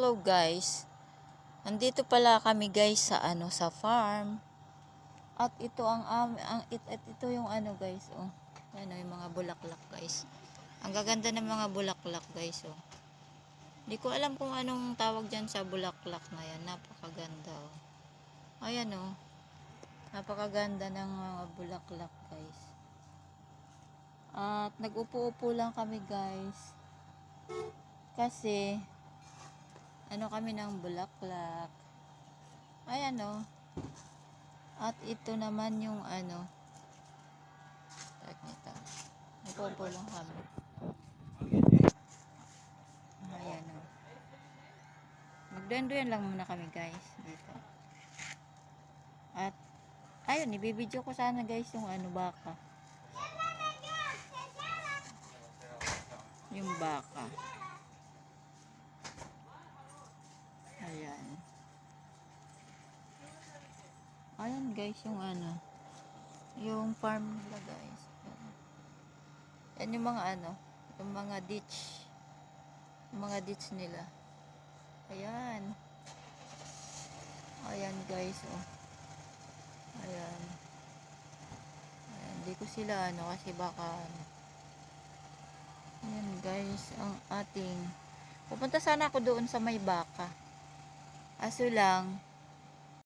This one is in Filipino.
Hello guys. Nandito pala kami guys sa sa farm. At ito ito yung guys, oh. Ano yung mga bulaklak guys. Ang gaganda ng mga bulaklak guys, oh. Hindi ko alam kung anong tawag diyan sa bulaklak na yan. Napakaganda, oh. Ayan, oh. Napakaganda ng mga bulaklak guys. At nag-upo-upo lang kami guys. Kasi kami ng bulaklak. Ayan, oh. At ito naman yung nito. Nagpupo lang kami. Ayan, oh. Magduyan-duyan lang muna kami guys dito. At ayun, ibibidyo ko sana guys yung baka. Yung baka. Ayan. Ayan guys yung yung farm nila guys. Yan yung mga yung mga ditch. Yung mga ditch nila. Ayan. Ayan guys, oh. Ayan. Ayan. Hindi ko sila kasi baka ayan guys, ang ating pupunta sana ako doon sa may baka. Aso lang